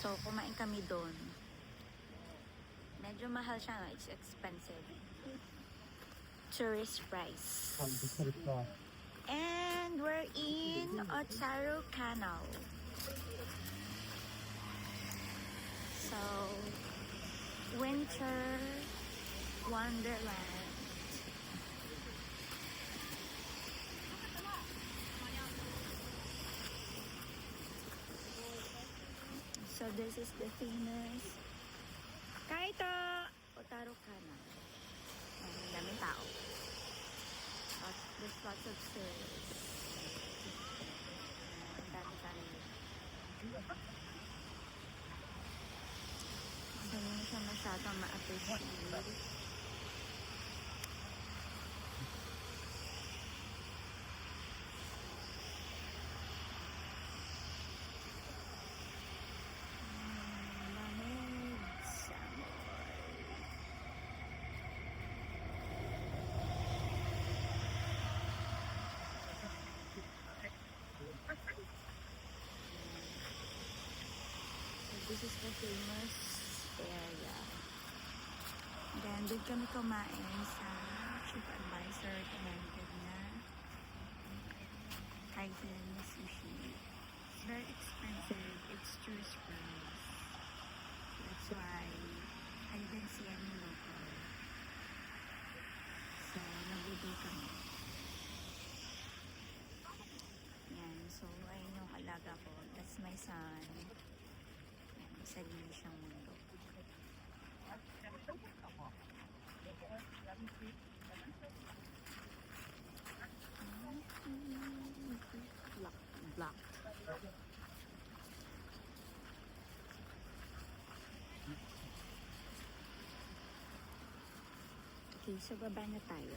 So, kumain kami doon. Medyo mahal siya, no? It's expensive. Tourist price. And we're in Otsaro Canal. So, winter wonderland. So, this is the famous Kaito Otsaro Canal. Ang daming tao. There's lots of tourists. Ang dami. So, hindi siya masyadong ma-appreciate. This is the famous area. Then, doon kami kumain sa TripAdvisor recommended na Kaizen sushi. It's very expensive. It's tourist price. That's why I didn't see any local. So, nabudol kami. Yan. So, ayun yung alaga ko. That's my son. Sarili siyang mundo. Block. Okay, so baba na tayo.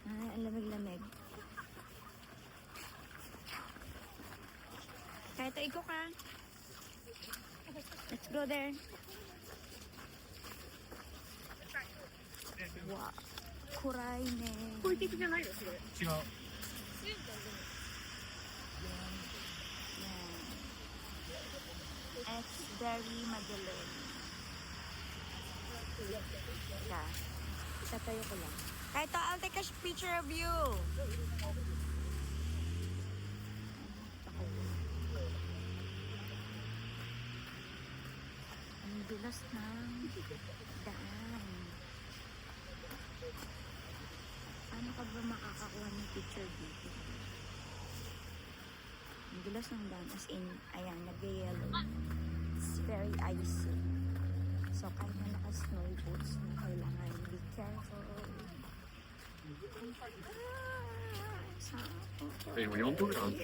Ang lamig-lamig. Kahit ikaw ka. Let's go there. Wow. Kuray ne. こういう敵じゃないよ、それ。違う。 It's very madilim. Teka. Itatayo ko lang. Kahit I'll take a picture of you. Ang dulas ng daan. Paano ka ba makakakuha ng picture dito? Ang dulas ng daan. As in, ayan, nag-yellow. It's very icy. So, kahit na naka-snow boots na kailangan, be careful. Hey, we on board on.